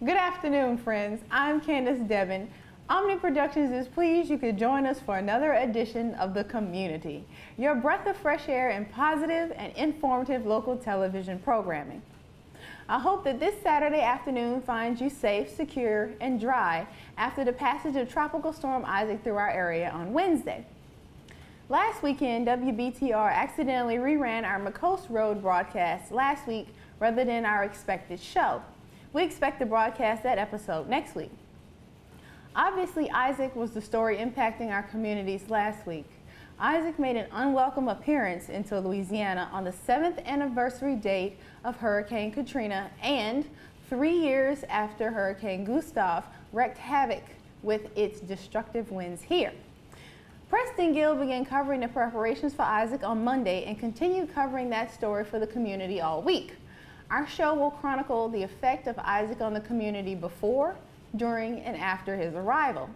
Good afternoon, friends. I'm Candace Devin. Omni Productions is pleased you could join us for another edition of The Community, your breath of fresh air and positive and informative local television programming. I hope that this Saturday afternoon finds you safe, secure, and dry after the passage of Tropical Storm Isaac through our area on Wednesday. Last weekend, WBTR accidentally reran our McCoast Road broadcast last week rather than our expected show. We expect to broadcast that episode next week. Obviously, Isaac was the story impacting our communities last week. Isaac made an unwelcome appearance into Louisiana on the 7th anniversary date of Hurricane Katrina and 3 years after Hurricane Gustav wreaked havoc with its destructive winds here. Preston Gill began covering the preparations for Isaac on Monday and continued covering that story for the community all week. Our show will chronicle the effect of Isaac on the community before, during, and after his arrival.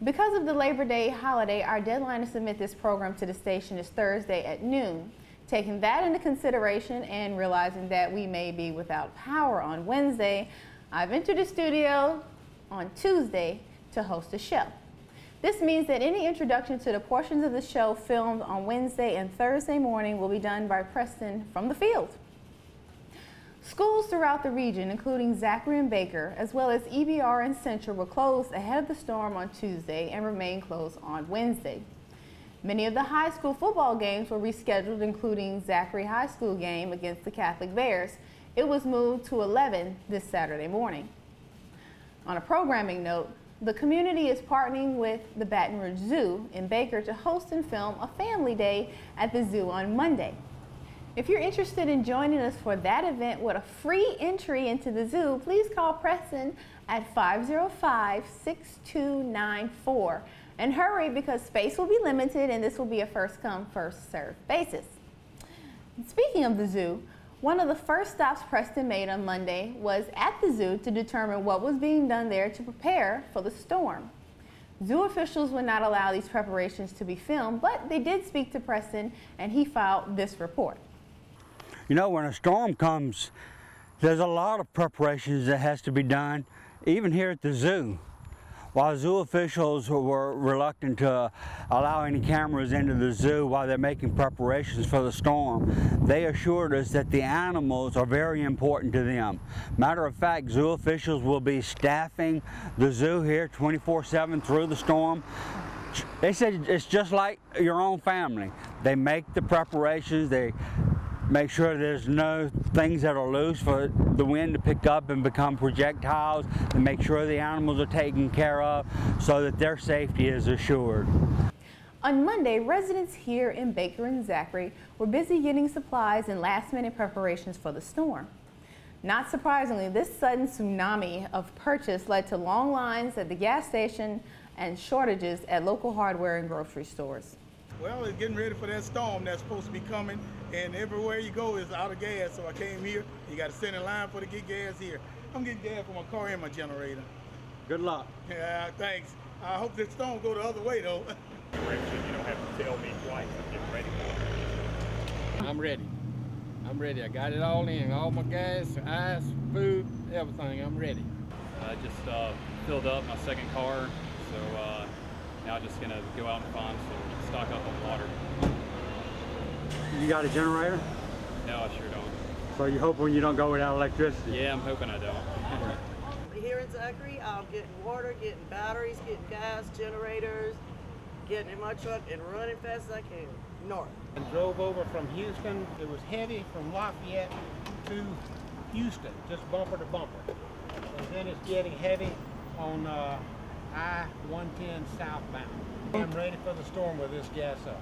Because of the Labor Day holiday, our deadline to submit this program to the station is Thursday at noon. Taking that into consideration and realizing that we may be without power on Wednesday, I've entered the studio on Tuesday to host a show. This means that any introduction to the portions of the show filmed on Wednesday and Thursday morning will be done by Preston from the field. Schools throughout the region, including Zachary and Baker, as well as EBR and Central, were closed ahead of the storm on Tuesday and remain closed on Wednesday. Many of the high school football games were rescheduled, including Zachary High School game against the Catholic Bears. It was moved to 11 this Saturday morning. On a programming note, the community is partnering with the Baton Rouge Zoo in Baker to host and film a family day at the zoo on Monday. If you're interested in joining us for that event with a free entry into the zoo, please call Preston at 505-6294. And hurry, because space will be limited and this will be a first come, first served basis. Speaking of the zoo, one of the first stops Preston made on Monday was at the zoo to determine what was being done there to prepare for the storm. Zoo officials would not allow these preparations to be filmed, but they did speak to Preston and he filed this report. You know, when a storm comes, there's a lot of preparations that has to be done, even here at the zoo. While zoo officials were reluctant to allow any cameras into the zoo while they're making preparations for the storm, they assured us that the animals are very important to them. Matter of fact, zoo officials will be staffing the zoo here 24/7 through the storm. They said it's just like your own family. They make the preparations, they make sure there's no things that are loose for the wind to pick up and become projectiles, and make sure the animals are taken care of so that their safety is assured. On Monday, residents here in Baker and Zachary were busy getting supplies and last-minute preparations for the storm. Not surprisingly, this sudden tsunami of purchase led to long lines at the gas station and shortages at local hardware and grocery stores. Well, it's getting ready for that storm that's supposed to be coming, and everywhere you go is out of gas, so I came here. You got to stand in line to get gas here. I'm getting gas for my car and my generator. Good luck. Yeah, thanks. I hope this storm go the other way, though. Direction, you don't have to tell me twice. I'm getting ready for it. I'm ready. I got it all in. All my gas, ice, food, everything. I'm ready. I just filled up my second car, so now I'm just going to go out and find some stock up on water. You got a generator? No, I sure don't. So you hope when you don't go without electricity? Yeah, I'm hoping I don't. Here in Zachary, I'm getting water, getting batteries, getting gas, generators, getting in my truck and running fast as I can north. And drove over from Houston. It was heavy from Lafayette to Houston, just bumper to bumper. And then it's getting heavy on I-110 southbound. I'm ready for the storm with this gas up.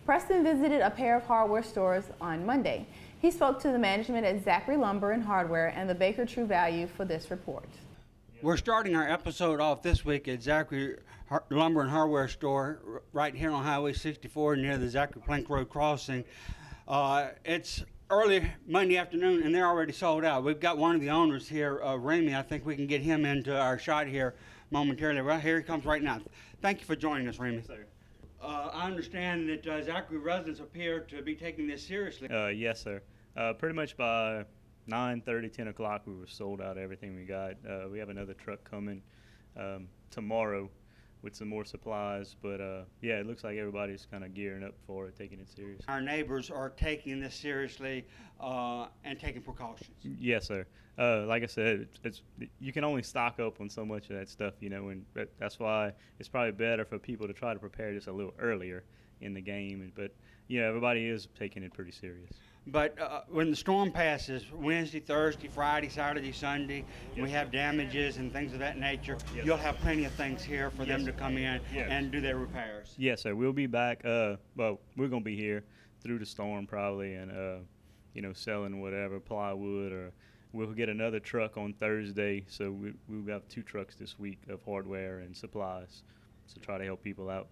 Preston visited a pair of hardware stores on Monday. He spoke to the management at Zachary Lumber and Hardware and the Baker True Value for this report. We're starting our episode off this week at Zachary Lumber and Hardware store right here on Highway 64 near the Zachary Plank Road crossing. It's early Monday afternoon and they're already sold out. We've got one of the owners here, Ramey. I think we can get him into our shot here momentarily. Well, here he comes right now. Thank you for joining us, Ramey. Sir. I understand that Zachary residents appear to be taking this seriously. Yes, sir. Pretty much by 9:30, 10 o'clock, we were sold out of everything we got. We have another truck coming tomorrow with some more supplies, but yeah, it looks like everybody's kind of gearing up for it, taking it serious. Our neighbors are taking this seriously and taking precautions. Yes, sir. Like I said, you can only stock up on so much of that stuff, you know, and that's why it's probably better for people to try to prepare just a little earlier in the game. But you know, everybody is taking it pretty serious. But when the storm passes, Wednesday, Thursday, Friday, Saturday, Sunday, we have damages and things of that nature, you'll have plenty of things here for them to come in and do their repairs. Yes, sir. We'll be back. Well, we're going to be here through the storm probably, and, you know, selling whatever, plywood, or we'll get another truck on Thursday. So we'll have 2 trucks this week of hardware and supplies to try to help people out.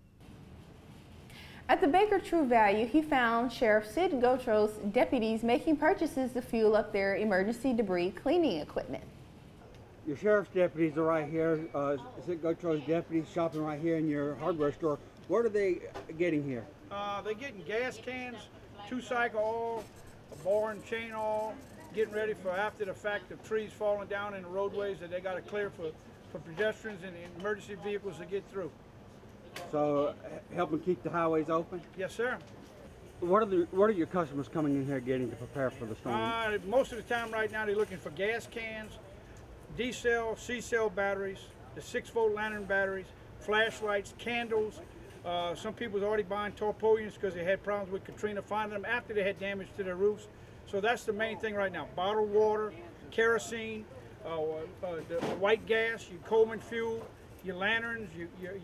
At the Baker True Value, he found Sheriff Sid Gotros' deputies making purchases to fuel up their emergency debris cleaning equipment. Your sheriff's deputies are right here. Sid Gotros' deputies shopping right here in your hardware store. What are they getting here? They're getting gas cans, 2-cycle oil, a bore and chain oil, getting ready for after the fact of trees falling down in the roadways that they got to clear for pedestrians and emergency vehicles to get through. So helping keep the highways open? Yes, sir. What are your customers coming in here getting to prepare for the storm? Most of the time right now they're looking for gas cans, D-cell, C-cell batteries, the 6-volt lantern batteries, flashlights, candles. Some people's already buying tarpaulins because they had problems with Katrina, finding them after they had damage to their roofs. So that's the main thing right now. Bottled water, kerosene, the white gas, your Coleman fuel, your lanterns, your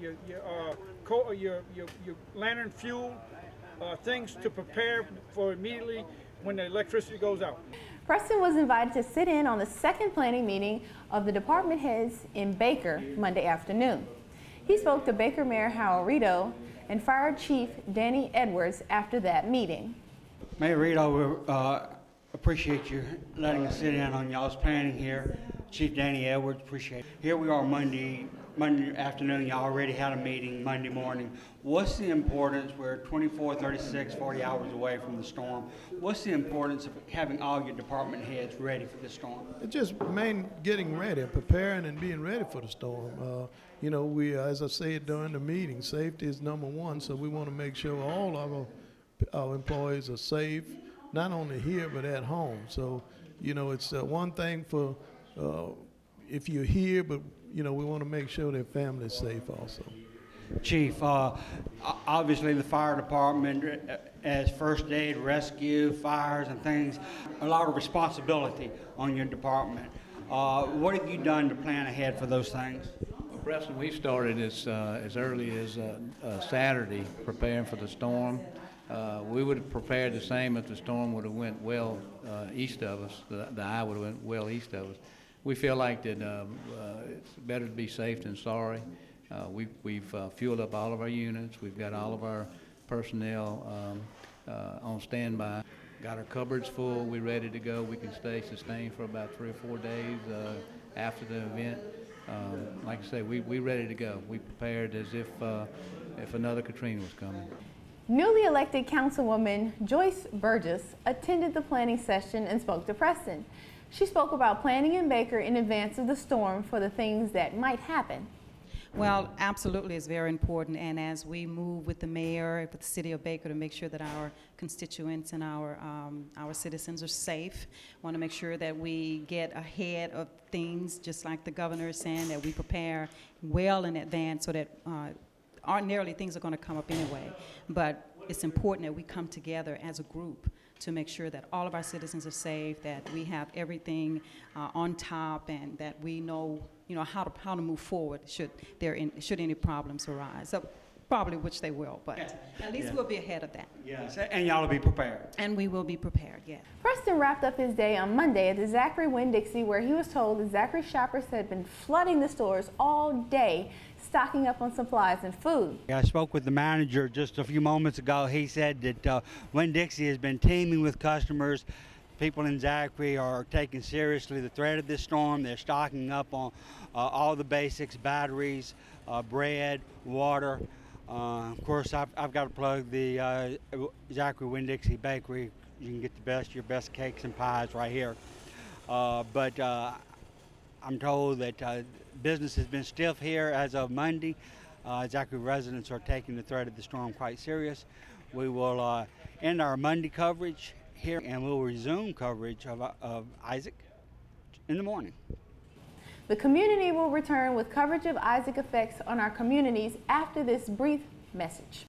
lantern fuel, things to prepare for immediately when the electricity goes out. Preston was invited to sit in on the second planning meeting of the department heads in Baker Monday afternoon. He spoke to Baker Mayor Howard Rito and Fire Chief Danny Edwards after that meeting. Mayor Rito, we appreciate you letting us sit in on y'all's planning here. Chief Danny Edwards, appreciate it. Here we are Monday afternoon. Y'all already had a meeting Monday morning. What's the importance? We're 24, 36, 40 hours away from the storm. What's the importance of having all your department heads ready for the storm? It's just getting ready, preparing and being ready for the storm. You know, we, as I said during the meeting, safety is number one, so we want to make sure all of our employees are safe, not only here but at home. So, you know, it's one thing for if you're here, but you know, we want to make sure their family's safe also. Chief, obviously the fire department, as first aid, rescue, fires and things, a lot of responsibility on your department. What have you done to plan ahead for those things? Well, Preston, we started as early as Saturday preparing for the storm. We would have prepared the same if the storm would have went well east of us, the eye would have went well east of us. We feel like that it's better to be safe than sorry. We've fueled up all of our units. We've got all of our personnel on standby. Got our cupboards full. We're ready to go. We can stay sustained for about 3 or 4 days after the event. Like I say, we're ready to go. We prepared as if another Katrina was coming. Newly elected Councilwoman Joyce Burgess attended the planning session and spoke to Preston. She spoke about planning in Baker in advance of the storm for the things that might happen. Well, absolutely, it's very important, and as we move with the mayor, with the city of Baker, to make sure that our constituents and our citizens are safe, want to make sure that we get ahead of things, just like the governor is saying, that we prepare well in advance so that ordinarily things are going to come up anyway. But it's important that we come together as a group to make sure that all of our citizens are safe, that we have everything on top, and that we know, how to move forward should any problems arise. So probably, which they will, but at least we'll be ahead of that. Yes, and y'all will be prepared. And we will be prepared, yes. Preston wrapped up his day on Monday at the Zachary Winn-Dixie, where he was told that Zachary shoppers had been flooding the stores all day, stocking up on supplies and food. I spoke with the manager just a few moments ago. He said that Winn-Dixie has been teeming with customers. People in Zachary are taking seriously the threat of this storm. They're stocking up on all the basics, batteries, bread, water. Of course, I've got to plug the Zachary Winn-Dixie Bakery. You can get your best cakes and pies right here. but I'm told that business has been stiff here as of Monday. Zachary residents are taking the threat of the storm quite serious. We will end our Monday coverage here, and we'll resume coverage of Isaac in the morning. The community will return with coverage of Isaac effects on our communities after this brief message.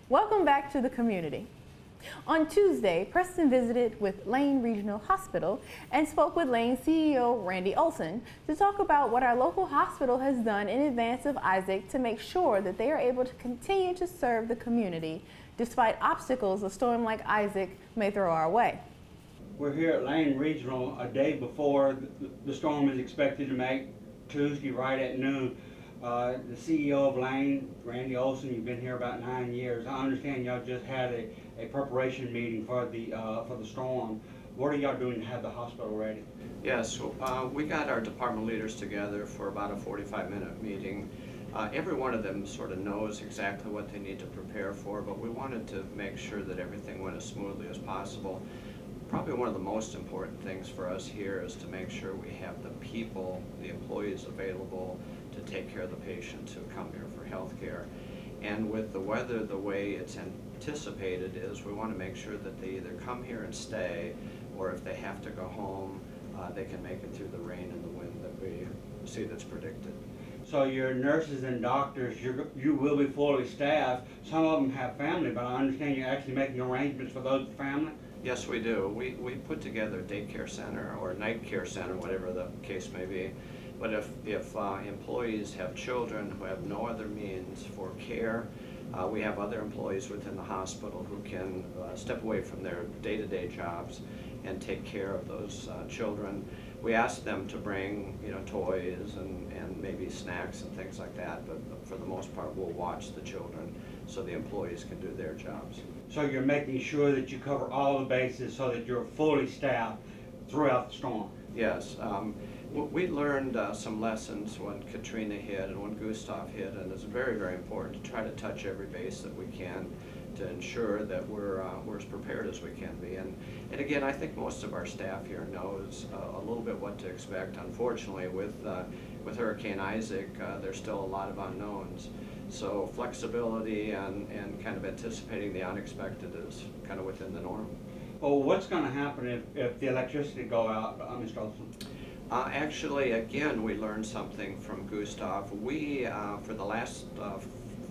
Welcome back to the community. On Tuesday, Preston visited with Lane Regional Hospital and spoke with Lane CEO Randy Olson to talk about what our local hospital has done in advance of Isaac to make sure that they are able to continue to serve the community despite obstacles a storm like Isaac may throw our way. We're here at Lane Regional a day before the storm is expected to make, Tuesday right at noon. The CEO of Lane, Randy Olson, you've been here about 9 years. I understand y'all just had a preparation meeting for the storm. What are y'all doing to have the hospital ready? Yes, we got our department leaders together for about a 45-minute meeting. Every one of them sort of knows exactly what they need to prepare for, but we wanted to make sure that everything went as smoothly as possible. Probably one of the most important things for us here is to make sure we have the people, the employees available to take care of the patients who come here for health care. And with the weather the way it's anticipated is, we want to make sure that they either come here and stay, or if they have to go home, they can make it through the rain and the wind that we see that's predicted. So your nurses and doctors, you will be fully staffed. Some of them have family, but I understand you're actually making arrangements for those with family? Yes, we do. We put together a daycare center or a night care center, whatever the case may be. But if employees have children who have no other means for care, we have other employees within the hospital who can step away from their day-to-day jobs and take care of those children. We ask them to bring, toys and maybe snacks and things like that, but for the most part, we'll watch the children so the employees can do their jobs. So you're making sure that you cover all the bases so that you're fully staffed throughout the storm? Yes. We learned some lessons when Katrina hit and when Gustav hit, and it's very, very important to try to touch every base that we can to ensure that we're as prepared as we can be. And again, I think most of our staff here knows a little bit what to expect. Unfortunately, with Hurricane Isaac, there's still a lot of unknowns. So flexibility and kind of anticipating the unexpected is kind of within the norm. Well, what's going to happen if the electricity go out, Mr. Olson? Actually, again, we learned something from Gustav. We, for the last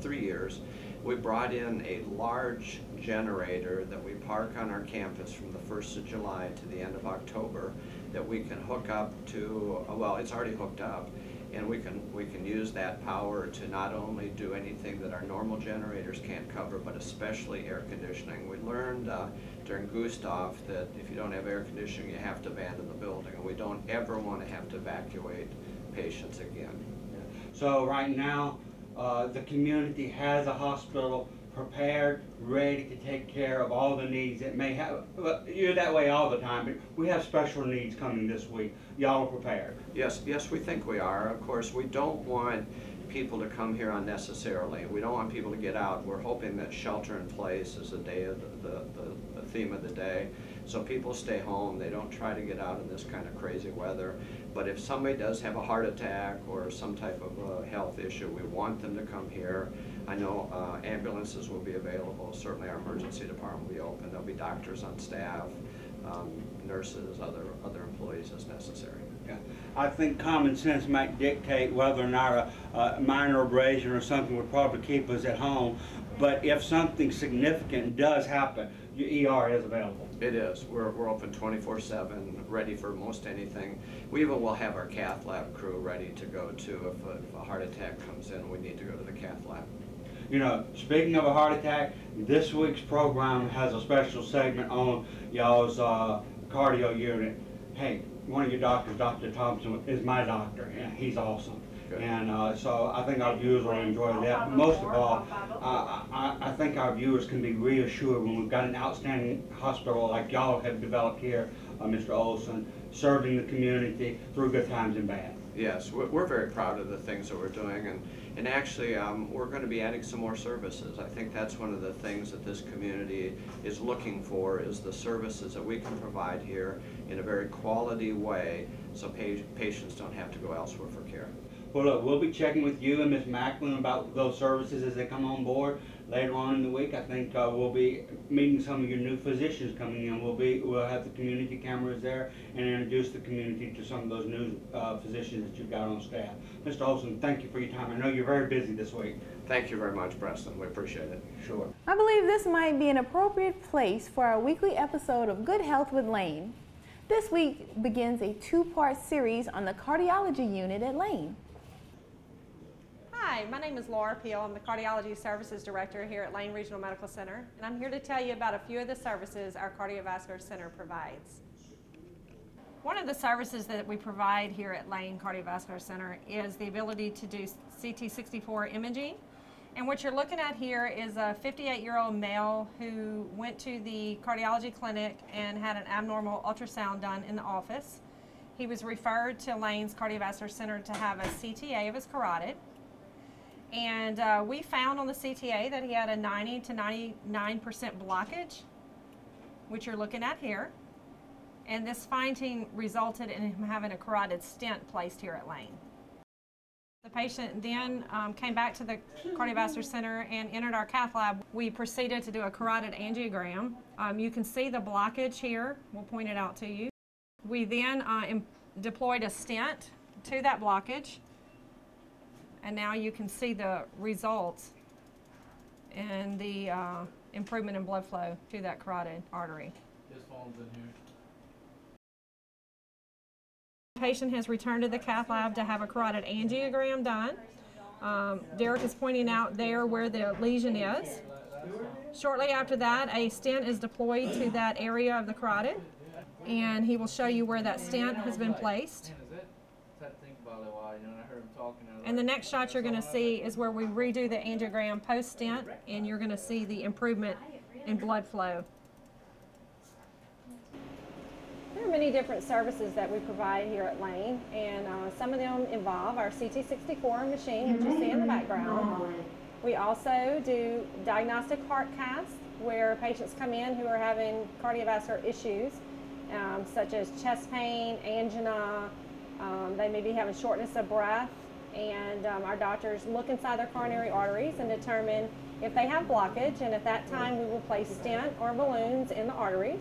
3 years, we brought in a large generator that we park on our campus from the 1st of July to the end of October that we can hook up to, well, it's already hooked up, and we can use that power to not only do anything that our normal generators can't cover, but especially air conditioning. We learned during Gustav that if you don't have air conditioning, you have to abandon the building, and we don't ever want to have to evacuate patients again. So right now, the community has a hospital prepared, ready to take care of all the needs it may have. You're that way all the time, but we have special needs coming this week. Y'all are prepared? Yes, we think we are. Of course, we don't want people to come here unnecessarily. We don't want people to get out. We're hoping that shelter in place is the theme of the day. So people stay home. They don't try to get out in this kind of crazy weather. But if somebody does have a heart attack or some type of health issue, we want them to come here. I know ambulances will be available. Certainly our emergency department will be open. There'll be doctors on staff, nurses, other employees as necessary. Yeah. I think common sense might dictate whether or not a minor abrasion or something would probably keep us at home. But if something significant does happen, your ER is available. It is. We're open 24/7, ready for most anything. We even will have our cath lab crew ready to go too if a heart attack comes in. We need to go to the cath lab. You know, speaking of a heart attack, this week's program has a special segment on y'all's cardio unit. Hey, one of your doctors, Dr. Thompson, is my doctor, and he's awesome. And so I think our viewers will enjoy that. Most of all, I think our viewers can be reassured when we've got an outstanding hospital like y'all have developed here, Mr. Olson, serving the community through good times and bad. Yes, we're very proud of the things that we're doing, and actually we're going to be adding some more services. I think that's one of the things that this community is looking for, is the services that we can provide here in a very quality way, so patients don't have to go elsewhere for care. Well, look, we'll be checking with you and Ms. Macklin about those services as they come on board later on in the week. I think we'll be meeting some of your new physicians coming in. We'll have the community cameras there and introduce the community to some of those new physicians that you've got on staff. Mr. Olson, thank you for your time. I know you're very busy this week. Thank you very much, Preston. We appreciate it. Sure. I believe this might be an appropriate place for our weekly episode of Good Health with Lane. This week begins a two-part series on the cardiology unit at Lane. Hi, my name is Laura Peel. I'm the Cardiology Services Director here at Lane Regional Medical Center, and I'm here to tell you about a few of the services our Cardiovascular Center provides. One of the services that we provide here at Lane Cardiovascular Center is the ability to do CT64 imaging. And what you're looking at here is a 58-year-old male who went to the cardiology clinic and had an abnormal ultrasound done in the office. He was referred to Lane's Cardiovascular Center to have a CTA of his carotid. And we found on the CTA that he had a 90 to 99% blockage, which you're looking at here. And this finding resulted in him having a carotid stent placed here at Lane. The patient then came back to the Cardiovascular Center and entered our cath lab. We proceeded to do a carotid angiogram. You can see the blockage here. We'll point it out to you. We then deployed a stent to that blockage. And now you can see the results and the improvement in blood flow to that carotid artery. This phone's in here. The patient has returned to the cath lab to have a carotid angiogram done. Derek is pointing out there where the lesion is. Shortly after that, a stent is deployed to that area of the carotid, and he will show you where that stent has been placed. And the next shot you're going to see is where we redo the angiogram post-stent, and you're going to see the improvement in blood flow. There are many different services that we provide here at Lane, and some of them involve our CT64 machine, which you see in the background. We also do diagnostic heart casts, where patients come in who are having cardiovascular issues, such as chest pain, angina, they may be having shortness of breath, and our doctors look inside their coronary arteries and determine if they have blockage, and at that time we will place stent or balloons in the arteries.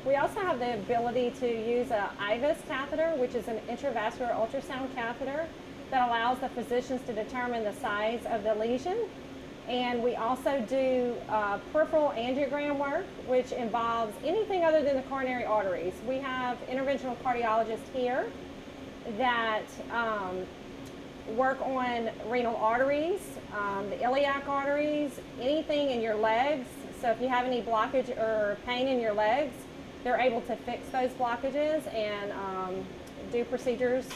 We also have the ability to use an IVUS catheter, which is an intravascular ultrasound catheter that allows the physicians to determine the size of the lesion. And we also do peripheral angiogram work, which involves anything other than the coronary arteries. We have interventional cardiologists here that work on renal arteries, the iliac arteries, anything in your legs. So if you have any blockage or pain in your legs, they're able to fix those blockages and do procedures.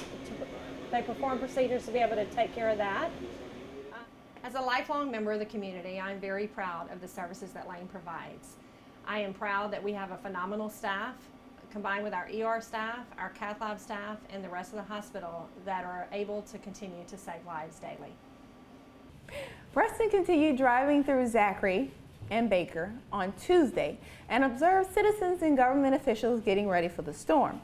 They perform procedures to be able to take care of that. As a lifelong member of the community, I'm very proud of the services that Lane provides. I am proud that we have a phenomenal staff, combined with our ER staff, our cath lab staff, and the rest of the hospital that are able to continue to save lives daily. Preston continued driving through Zachary and Baker on Tuesday and observed citizens and government officials getting ready for the storm.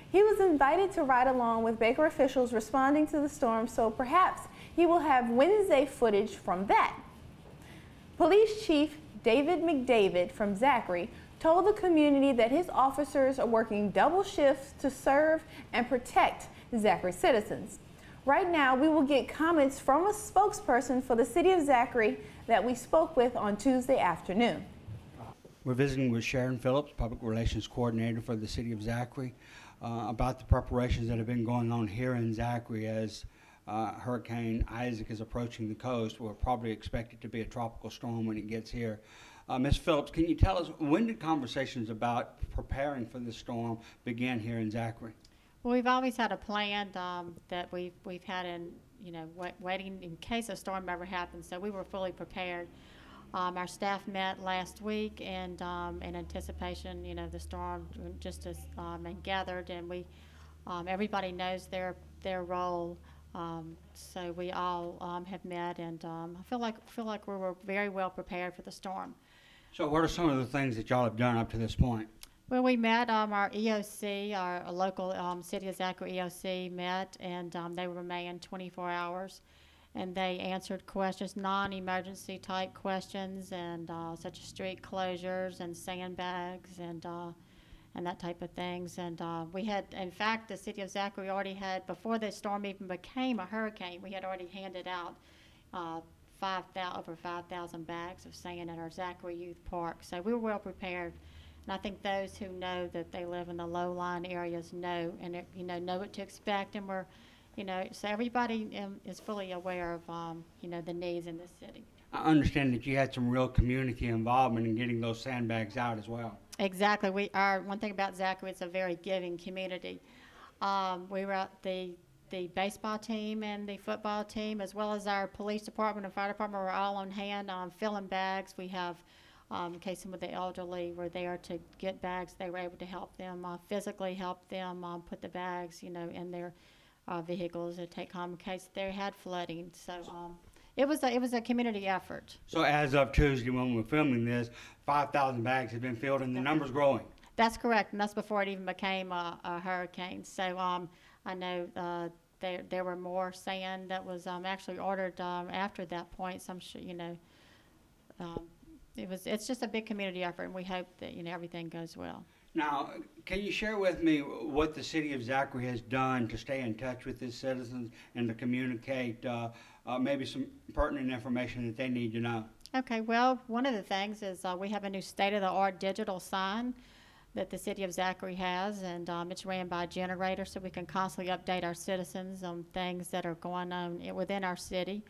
He was invited to ride along with Baker officials responding to the storm, so perhaps he will have Wednesday footage from that. Police Chief David McDavid from Zachary told the community that his officers are working double shifts to serve and protect Zachary citizens. Right now, we will get comments from a spokesperson for the city of Zachary that we spoke with on Tuesday afternoon. We're visiting with Sharon Phillips, Public Relations Coordinator for the city of Zachary, about the preparations that have been going on here in Zachary as Hurricane Isaac is approaching the coast. We'll probably expect it to be a tropical storm when it gets here. Ms. Phillips, can you tell us, when did conversations about preparing for the storm begin here in Zachary? Well, we've always had a plan that we've had in, waiting in case a storm ever happens. So we were fully prepared. Our staff met last week, and in anticipation, the storm just as and gathered, and we everybody knows their role. So we all have met, and I feel like we were very well prepared for the storm. So what are some of the things that y'all have done up to this point? Well, we met our EOC, our local City of Zachary EOC met, and they were manned 24 hours. And they answered questions, non-emergency type questions, and such as street closures and sandbags and that type of things. And we had, in fact, the City of Zachary already had, before the storm even became a hurricane, we had already handed out over 5,000 bags of sand at our Zachary Youth Park. So we were well prepared. And I think those who know that they live in the low-lying areas know, and know what to expect, and we're, so everybody is fully aware of, the needs in this city. I understand that you had some real community involvement in getting those sandbags out as well. Exactly. One thing about Zachary, it's a very giving community. We were at the baseball team and the football team, as well as our police department and fire department, were all on hand filling bags. We have, in case some of the elderly were there to get bags, they were able to help them, physically help them put the bags, in their vehicles to take home in case they had flooding. So it was a community effort. So as of Tuesday, when we're filming this, 5,000 bags have been filled, and the number's growing. That's correct, and that's before it even became a hurricane. So I know there were more sand that was actually ordered after that point. So I'm sure it's just a big community effort, and we hope that everything goes well. Now, can you share with me what the City of Zachary has done to stay in touch with its citizens and to communicate maybe some pertinent information that they need to know? Okay, well, one of the things is we have a new state-of-the-art digital sign that the City of Zachary has, and it's ran by a generator, so we can constantly update our citizens on things that are going on within our city.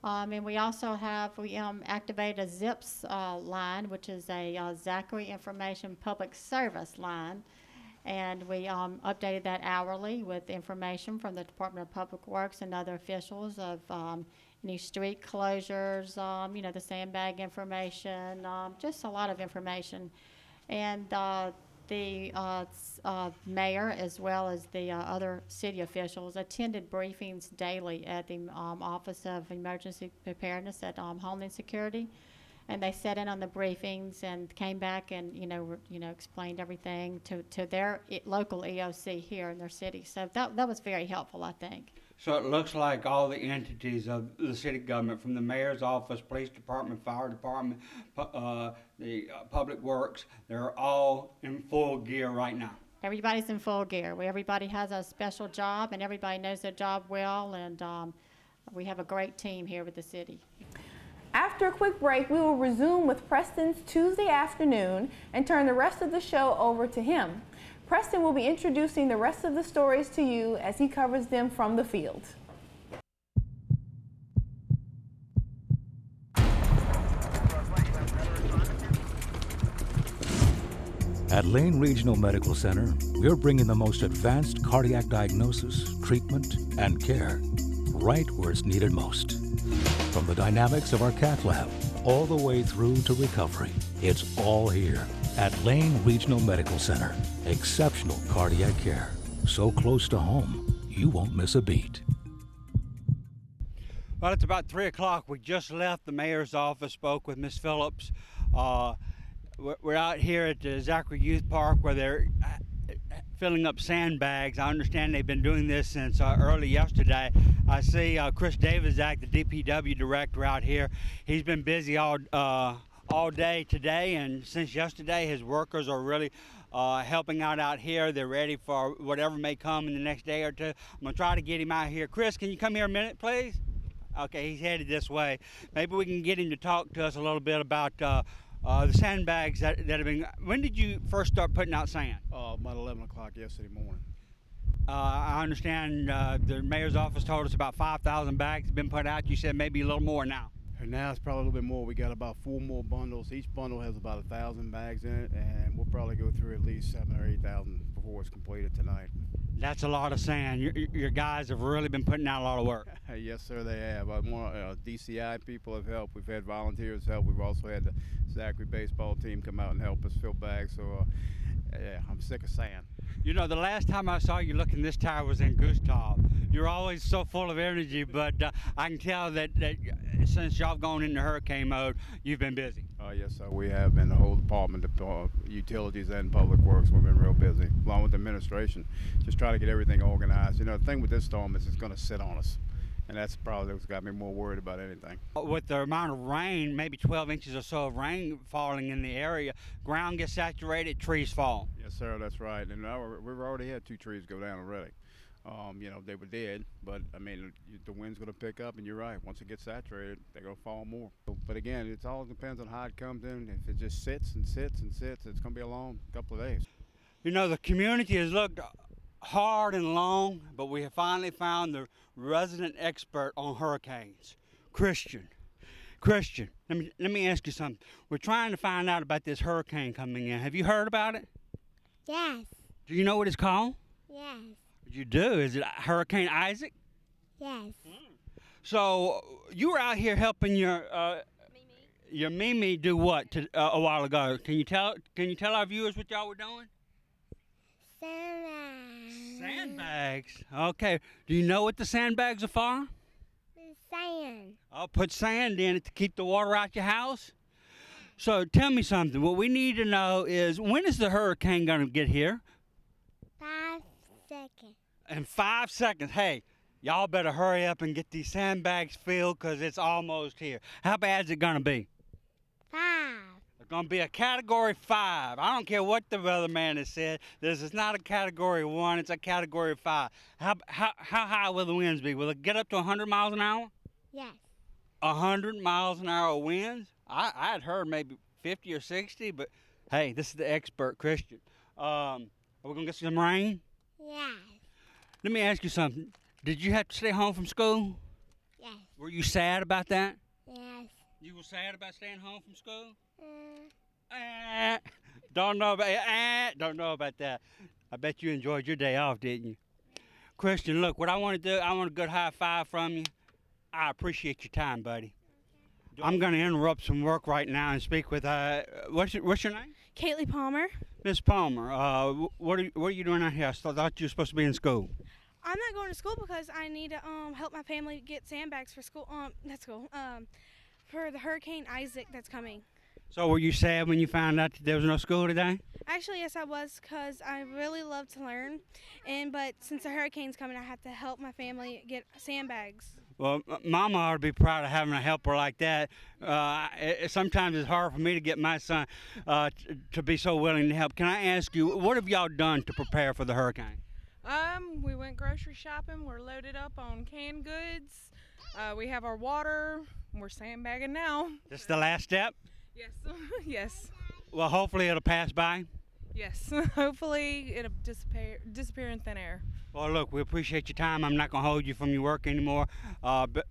And we also activated a ZIPS line, which is a Zachary Information Public Service line. And we updated that hourly with information from the Department of Public Works and other officials of any street closures, the sandbag information, just a lot of information. And the mayor, as well as the other city officials, attended briefings daily at the Office of Emergency Preparedness at Homeland Security, and they sat in on the briefings and came back and explained everything to their local EOC here in their city. So that was very helpful, I think. So it looks like all the entities of the city government, from the mayor's office, police department, fire department, the public works, they're all in full gear right now. Everybody's in full gear. Everybody has a special job, and everybody knows their job well, and we have a great team here with the city. After a quick break, we will resume with Preston's Tuesday afternoon and turn the rest of the show over to him. Preston will be introducing the rest of the stories to you as he covers them from the field. At Lane Regional Medical Center, we're bringing the most advanced cardiac diagnosis, treatment, and care right where it's needed most. From the dynamics of our cath lab all the way through to recovery, it's all here at Lane Regional Medical Center. Exceptional cardiac care, so close to home, you won't miss a beat. Well, it's about 3 o'clock. We just left the mayor's office, spoke with Ms. Phillips. We're out here at the Zachary Youth Park where they're filling up sandbags. I understand they've been doing this since early yesterday. I see Chris Davidzak, the DPW director, out here. He's been busy all day today, and since yesterday his workers are really helping out here. They're ready for whatever may come in the next day or two. I'm going to try to get him out here. Chris, can you come here a minute, please? Okay, he's headed this way. Maybe we can get him to talk to us a little bit about the sandbags that have been. When did you first start putting out sand? About 11 o'clock yesterday morning. I understand the mayor's office told us about 5,000 bags have been put out. You said maybe a little more now. And now it's probably a little bit more. We got about 4 more bundles. Each bundle has about 1,000 bags in it, and we'll probably go through at least 7,000 or 8,000 before it's completed tonight. That's a lot of sand. Your guys have really been putting out a lot of work. Yes, sir, they have. More DCI people have helped. We've had volunteers help. We've also had the Zachary baseball team come out and help us fill bags. So, yeah, I'm sick of sand. You know, the last time I saw you looking this tired was in Gustav. You're always so full of energy, but I can tell that since y'all gone into hurricane mode, you've been busy. Yes, sir, we have been. The whole department, utilities and public works, we've been real busy, along with the administration, just trying to get everything organized. You know, the thing with this storm is it's going to sit on us, and that's probably what's got me more worried about anything. With the amount of rain, maybe 12 inches or so of rain falling in the area, ground gets saturated, trees fall. Yes, sir, that's right. And we've already had 2 trees go down already. You know, they were dead, but I mean, the wind's going to pick up, and you're right. Once it gets saturated, they're going to fall more. But again, it all depends on how it comes in. If it just sits and sits and sits, it's going to be a long couple of days. You know, the community has looked hard and long, but we have finally found the resident expert on hurricanes, Christian. Christian, let me ask you something. We're trying to find out about this hurricane coming in. Have you heard about it? Yes. Do you know what it's called? Yes. You do? Is it Hurricane Isaac? Yes. So you were out here helping your Mimi do what a while ago? Can you tell our viewers what y'all were doing? Sandbags. Sandbags. Okay. Do you know what the sandbags are for? Sand. I'll put sand in it to keep the water out your house. So tell me something. What we need to know is, when is the hurricane going to get here? 5 seconds. In 5 seconds. Hey, y'all better hurry up and get these sandbags filled, because it's almost here. How bad is it going to be? 5. It's going to be a Category 5. I don't care what the weatherman has said. This is not a Category 1. It's a Category 5. How high will the winds be? Will it get up to 100 miles an hour? Yes. 100 miles an hour winds? I'd heard maybe 50 or 60, but hey, this is the expert, Christian. Are we going to get some rain? Yes. Let me ask you something. Did you have to stay home from school? Yes. Were you sad about that? Yes. You were sad about staying home from school? Don't know about that. I bet you enjoyed your day off, didn't you? Christian, look, what I want to do, I want a good high five from you. I appreciate your time, buddy. I'm going to interrupt some work right now and speak with, what's your name? Kaylee Palmer. Miss Palmer, what are you doing out here? I thought you were supposed to be in school. I'm not going to school because I need to help my family get sandbags for school. For the Hurricane Isaac that's coming. So were you sad when you found out that there was no school today? Actually, yes, I was, because I really love to learn. But since the hurricane's coming, I have to help my family get sandbags. Well, Mama ought to be proud of having a helper like that. Sometimes it's hard for me to get my son to be so willing to help. Can I ask you, what have y'all done to prepare for the hurricane? We went grocery shopping. We're loaded up on canned goods. We have our water. We're sandbagging now. This is the last step? Yes. Yes. Well, hopefully it'll pass by. Yes. Hopefully it'll disappear in thin air. Well, look, we appreciate your time. I'm not going to hold you from your work anymore.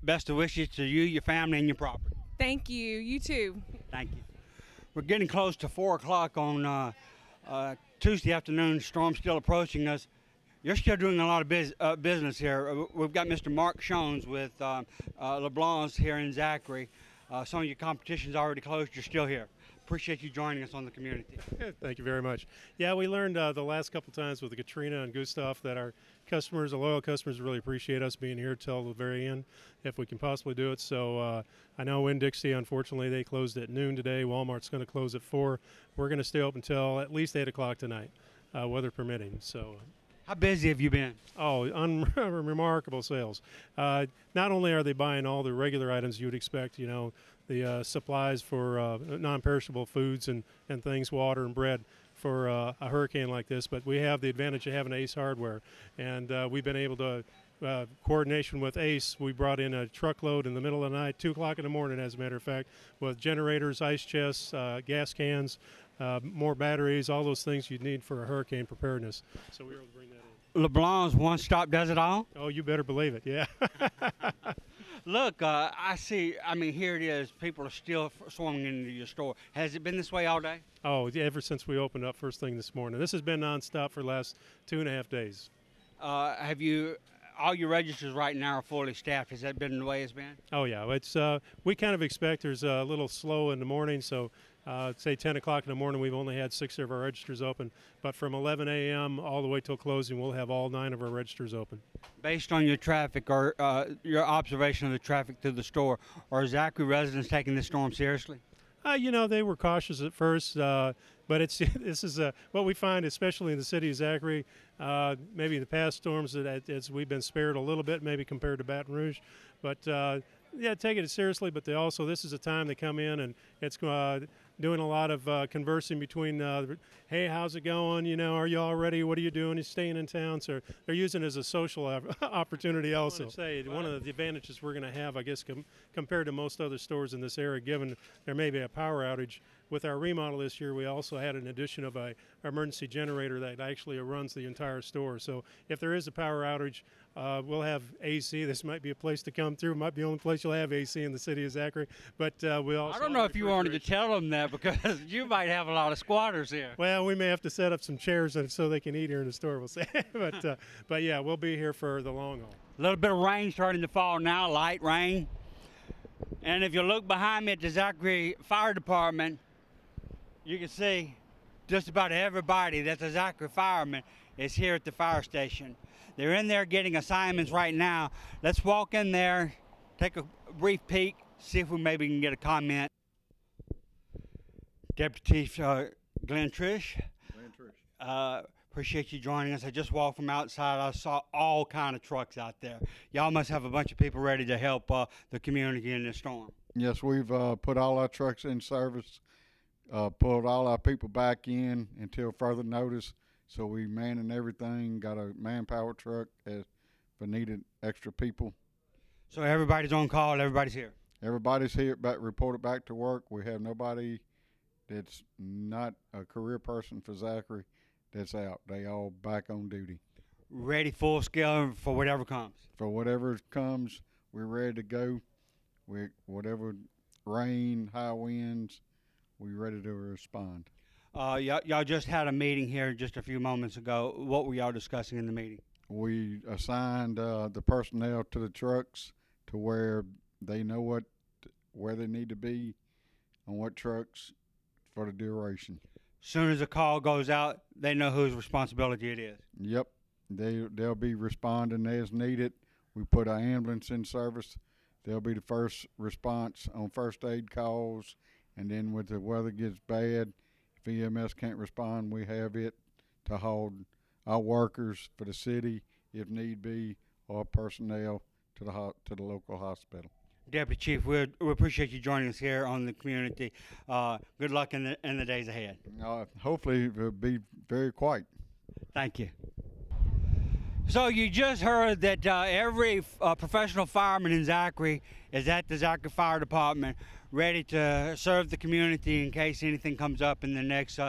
Best of wishes to you, your family, and your property. Thank you. You too. Thank you. We're getting close to 4 o'clock on Tuesday afternoon. The storm's still approaching us. You're still doing a lot of business here. We've got Mr. Mark Shones with LeBlanc's here in Zachary. Some of your competition's already closed. You're still here. Appreciate you joining us on the community. Yeah, thank you very much. Yeah, we learned the last couple times with the Katrina and Gustav that our customers, the loyal customers, really appreciate us being here till the very end, if we can possibly do it. So I know Winn-Dixie, unfortunately, they closed at noon today. Walmart's going to close at 4. We're going to stay open until at least 8 o'clock tonight, weather permitting. So. How busy have you been? Oh, remarkable sales. Not only are they buying all the regular items you would expect, you know, the supplies for non-perishable foods and things, water and bread for a hurricane like this, but we have the advantage of having Ace Hardware. And we've been able to, coordination with Ace, we brought in a truckload in the middle of the night, 2 o'clock in the morning, as a matter of fact, with generators, ice chests, gas cans, more batteries, all those things you'd need for a hurricane preparedness. So we were able to bring that in. LeBlanc's One Stop does it all? Oh, you better believe it, yeah. Look, I see, I mean, here it is. People are still swarming into your store. Has it been this way all day? Oh, yeah, ever since we opened up first thing this morning. This has been nonstop for the last 2.5 days. Have you, all your registers right now are fully staffed. Has that been the way it's been? Oh, yeah. It's we kind of expect there's a little slow in the morning, so say 10 o'clock in the morning, we've only had 6 of our registers open. But from 11 a.m. all the way till closing, we'll have all 9 of our registers open. Based on your traffic or your observation of the traffic to the store, are Zachary residents taking this storm seriously? You know, they were cautious at first, but this is what we find, especially in the city of Zachary. Maybe in the past storms, as we've been spared a little bit, maybe compared to Baton Rouge, but yeah, taking it seriously. But they also, this is a time they come in and it's doing a lot of conversing between, hey, how's it going? You know, are you all ready? What are you doing? You staying in town? So they're using it as a social opportunity also. I want to say one of the advantages we're going to have, I guess, compared to most other stores in this area, given there may be a power outage, with our remodel this year, we also had an addition of an emergency generator that actually runs the entire store. So if there is a power outage, we'll have AC. This might be a place to come through. It might be the only place you'll have AC in the city of Zachary. But we also. I don't know if you wanted to tell them that because you might have a lot of squatters here. Well, we may have to set up some chairs so they can eat here in the store. We'll say. But yeah, we'll be here for the long haul. A little bit of rain starting to fall now, light rain. And if you look behind me at the Zachary Fire Department, you can see just about everybody that's a Zachary fireman is here at the fire station. They're in there getting assignments right now. Let's walk in there, take a brief peek, see if we maybe can get a comment. Deputy Chief Glenn Trish. Appreciate you joining us. I just walked from outside. I saw all kind of trucks out there. Y'all must have a bunch of people ready to help the community in this storm. Yes, we've put all our trucks in service, pulled all our people back in until further notice. So we manning everything, got a manpower truck for needed extra people. So everybody's on call, everybody's here? Everybody's here, reported back to work. We have nobody that's not a career person for Zachary that's out. They all back on duty. Ready full scale for whatever comes? For whatever comes, we're ready to go. Whatever rain, high winds, we're ready to respond. Y'all just had a meeting here just a few moments ago. What were y'all discussing in the meeting? We assigned the personnel to the trucks to where they know where they need to be on what trucks for the duration. Soon as a call goes out, they know whose responsibility it is. Yep, they'll be responding as needed. We put our ambulance in service. They'll be the first response on first aid calls, and then when the weather gets bad, if EMS can't respond, we have it to hold our workers for the city, if need be, or personnel to the local hospital. Deputy Chief, we appreciate you joining us here on the community. Good luck in the days ahead. Hopefully it will be very quiet. Thank you. So you just heard that every professional fireman in Zachary is at the Zachary Fire Department ready to serve the community in case anything comes up in the next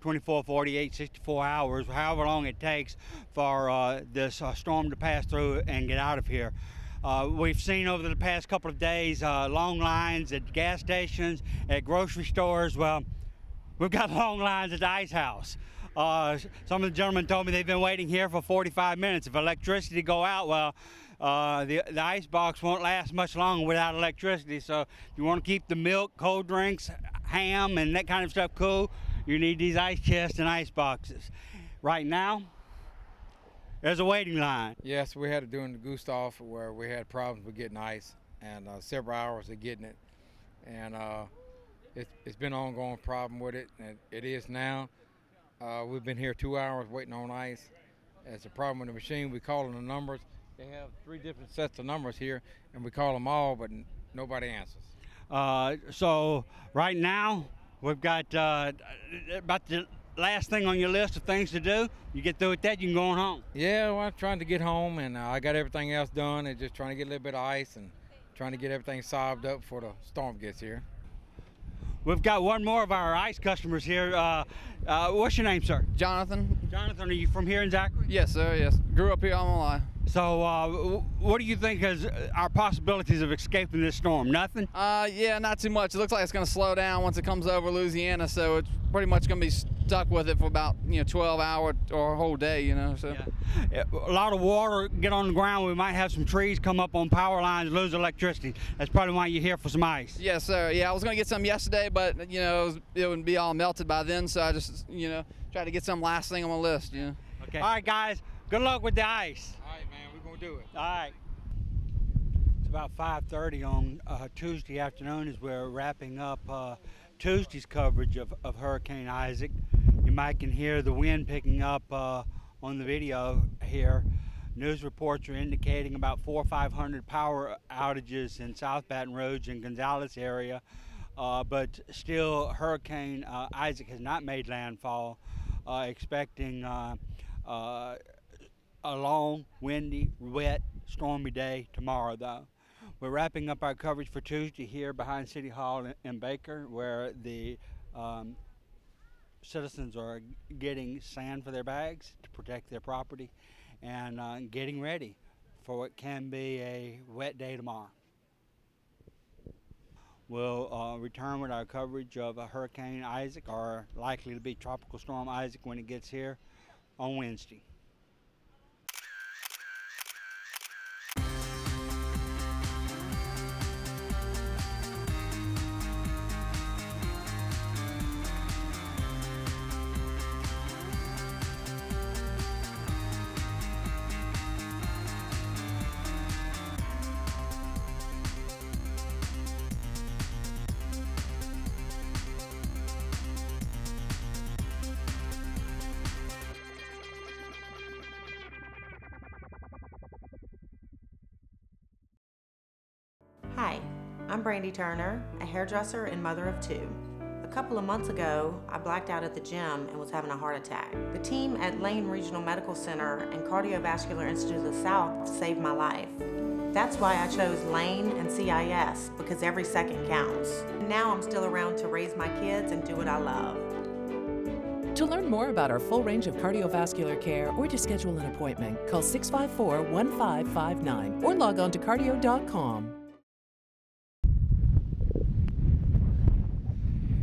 24, 48, 64 hours, however long it takes for this storm to pass through and get out of here. We've seen over the past couple of days long lines at gas stations, at grocery stores. Well, we've got long lines at the Ice House. Some of the gentlemen told me they've been waiting here for 45 minutes. If electricity go out, well, the ice box won't last much longer without electricity. So if you want to keep the milk, cold drinks, ham, and that kind of stuff cool, you need these ice chests and ice boxes. Right now, there's a waiting line. Yes, we had it during the Gustav where we had problems with getting ice and several hours of getting it. And it's been an ongoing problem with it, and it is now. We've been here 2 hours waiting on ice. It's a problem with the machine. We call them the numbers. They have 3 different sets of numbers here, and we call them all, but nobody answers. So right now, we've got about the last thing on your list of things to do. You get through with that, you can go on home. Yeah, well, I'm trying to get home, and I got everything else done, and just trying to get a little bit of ice and trying to get everything solved up before the storm gets here. We've got one more of our ice customers here. What's your name, sir? Jonathan. Jonathan, are you from here in Zachary? Yes, sir, yes. Grew up here all my life. So what do you think is our possibilities of escaping this storm? Nothing? Yeah, not too much. It looks like it's going to slow down once it comes over Louisiana, so it's pretty much going to be stuck with it for about 12 hours or a whole day, So yeah. A lot of water get on the ground. We might have some trees come up on power lines, lose electricity. That's probably why you're here for some ice. Yes, sir. Yeah, I was going to get some yesterday, but it would be all melted by then, so I just try to get some last thing on my list. Okay. All right, guys. Good luck with the ice. All right, man. We're going to do it. All right. It's about 5:30 on Tuesday afternoon as we're wrapping up Tuesday's coverage of Hurricane Isaac. You might can hear the wind picking up on the video here. News reports are indicating about 400 or 500 power outages in South Baton Rouge and Gonzales area, but still Hurricane Isaac has not made landfall. Expecting a long, windy, wet, stormy day tomorrow, though. We're wrapping up our coverage for Tuesday here behind City Hall in Baker, where the citizens are getting sand for their bags to protect their property and getting ready for what can be a wet day tomorrow. We'll return with our coverage of Hurricane Isaac, or likely to be Tropical Storm Isaac when it gets here on Wednesday. Hi, I'm Brandy Turner, a hairdresser and mother of two. A couple of months ago, I blacked out at the gym and was having a heart attack. The team at Lane Regional Medical Center and Cardiovascular Institute of the South saved my life. That's why I chose Lane and CIS, because every second counts. Now I'm still around to raise my kids and do what I love. To learn more about our full range of cardiovascular care or to schedule an appointment, call 654-1559 or log on to cardio.com.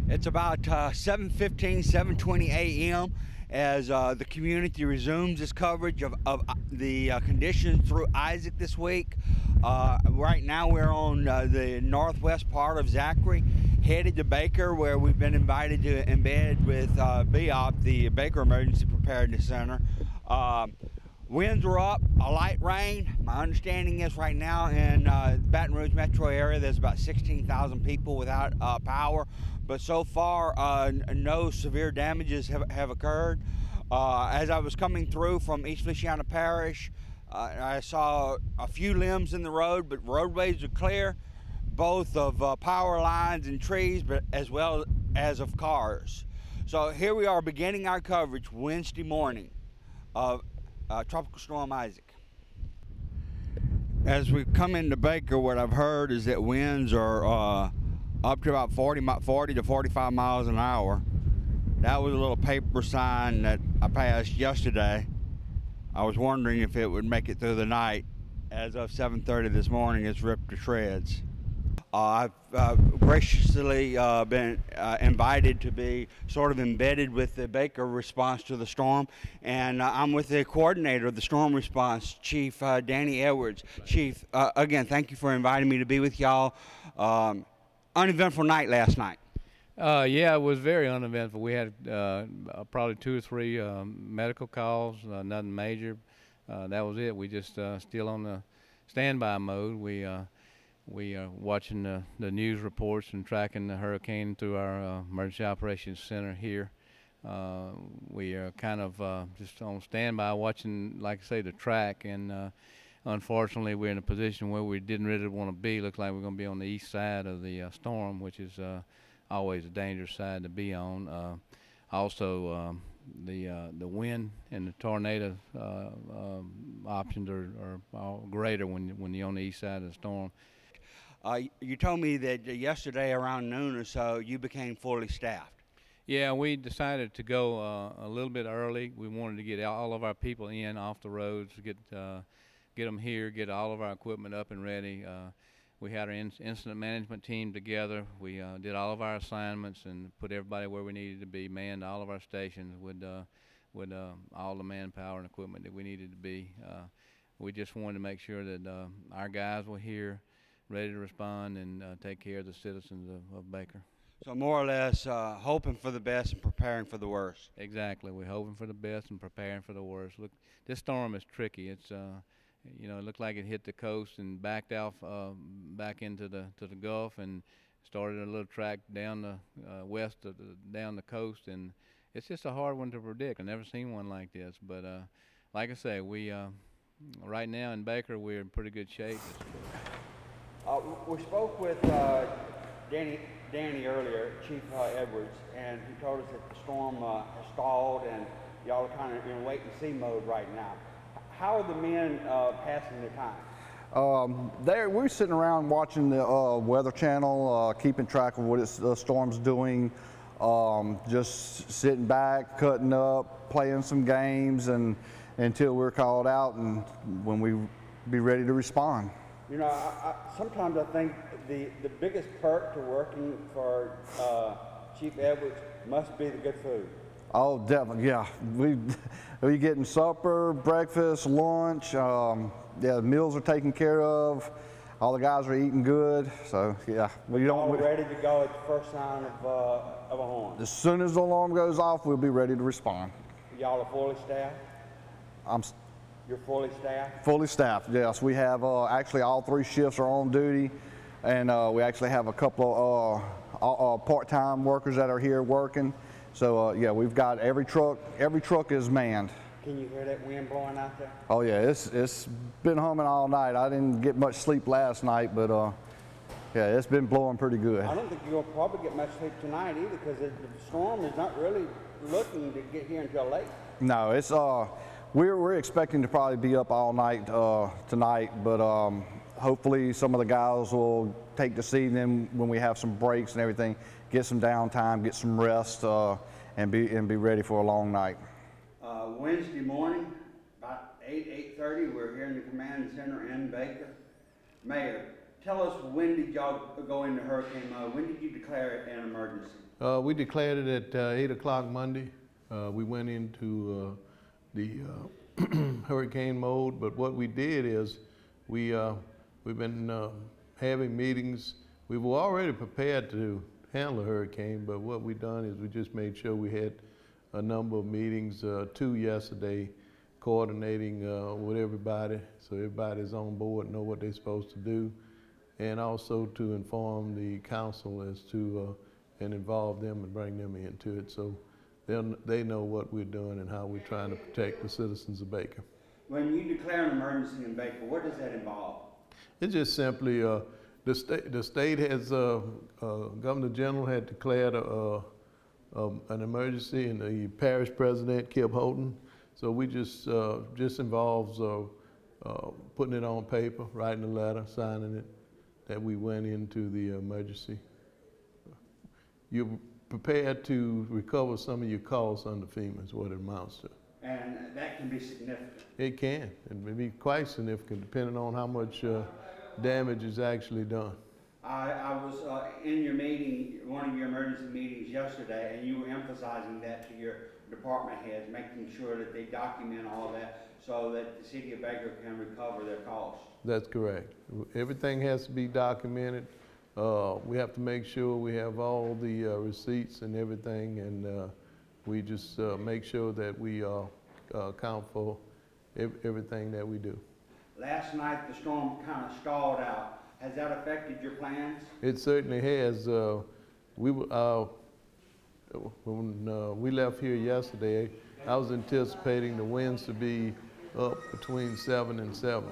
It's about 7:15, 7:20 a.m. as the community resumes its coverage of the conditions through Isaac this week. Right now we're on the northwest part of Zachary, headed to Baker, where we've been invited to embed with BOP, the Baker Emergency Preparedness Center. Winds are up, a light rain. My understanding is right now in Baton Rouge metro area there's about 16,000 people without power, but so far no severe damages have occurred. As I was coming through from East Feliciana Parish, I saw a few limbs in the road, but roadways are clear, both of power lines and trees, but as well as of cars. So here we are beginning our coverage Wednesday morning of Tropical Storm Isaac. As we come into Baker, what I've heard is that winds are up to about 40 to 45 miles an hour. That was a little paper sign that I passed yesterday. I was wondering if it would make it through the night. As of 7:30 this morning, it's ripped to shreds. I've graciously been invited to be sort of embedded with the Baker response to the storm, and I'm with the coordinator of the storm response, Chief Danny Edwards. Chief, again, thank you for inviting me to be with y'all. Uneventful night last night. Yeah, it was very uneventful. We had probably 2 or 3 medical calls, nothing major. That was it. We just still on the standby mode. We are watching the news reports and tracking the hurricane through our emergency operations center here. We are kind of just on standby watching, like I say, the track, and unfortunately we're in a position where we didn't really want to be. Looks like we're going to be on the east side of the storm, which is always a dangerous side to be on. Also, the wind and the tornado options are greater when you're on the east side of the storm. You told me that yesterday around noon or so you became fully staffed. Yeah, we decided to go a little bit early. We wanted to get all of our people in off the roads, get them here, get all of our equipment up and ready. We had our incident management team together. We did all of our assignments and put everybody where we needed to be, manned all of our stations with all the manpower and equipment that we needed to be. We just wanted to make sure that our guys were here, ready to respond and take care of the citizens of Baker. So more or less hoping for the best and preparing for the worst. Exactly. We're hoping for the best and preparing for the worst. Look, this storm is tricky. It's you know, it looked like it hit the coast and backed off back into the Gulf and started a little track down the west of down the coast, and it's just a hard one to predict. I've never seen one like this, but like I say, we right now in Baker we're in pretty good shape. We spoke with Danny earlier, Chief Edwards, and he told us that the storm has stalled and y'all are kind of in wait and see mode right now. How are the men passing their time? We're sitting around watching the Weather Channel, keeping track of what the storm's doing, just sitting back, cutting up, playing some games, and until we're called out and when we be ready to respond. You know, sometimes I think the biggest perk to working for Chief Edwards must be the good food. Oh, definitely, yeah. We getting supper, breakfast, lunch. Yeah, meals are taken care of. All the guys are eating good. So yeah, we don't. All ready to go at the first sign of a horn. As soon as the alarm goes off, we'll be ready to respond. Y'all are fully staffed? You're fully staffed? Fully staffed, yes. We have actually all 3 shifts are on duty, and we actually have a couple of part-time workers that are here working. So yeah, we've got every truck is manned. Can you hear that wind blowing out there? Oh yeah, it's been humming all night. I didn't get much sleep last night, but yeah, it's been blowing pretty good. I don't think you'll probably get much sleep tonight either, because the storm is not really looking to get here until late. No, it's we're expecting to probably be up all night tonight, but hopefully some of the guys will take this evening when we have some breaks and everything, get some downtime, get some rest, and be ready for a long night. Wednesday morning, about 8:30, we're here in the command center in Baker. Mayor, tell us, when did y'all go into hurricane mode? When did you declare an emergency? We declared it at 8 o'clock Monday. We went into the hurricane mode, but what we did is we've been having meetings. We were already prepared to handle a hurricane, but what we've done is we just made sure we had a number of meetings, 2 yesterday, coordinating with everybody, so everybody's on board, know what they're supposed to do, and also to inform the council as to and involve them and bring them into it, so they know what we're doing and how we're trying to protect the citizens of Baker. When you declare an emergency in Baker, what does that involve? It's just simply the state has Governor General had declared an emergency, and the parish president, Kip Houghton. So we just involves putting it on paper, writing a letter, signing it, that we went into the emergency. You're prepared to recover some of your costs under FEMA is what it amounts to. And that can be significant. It can. It may be quite significant depending on how much damage is actually done. I was in your meeting, one of your emergency meetings yesterday, and you were emphasizing that to your department heads, making sure that they document all that so that the city of Baker can recover their costs. That's correct. Everything has to be documented. We have to make sure we have all the receipts and everything, and we just make sure that we account for everything that we do. Last night the storm kind of stalled out. Has that affected your plans? It certainly has. When we left here yesterday, I was anticipating the winds to be up between 7 and 7.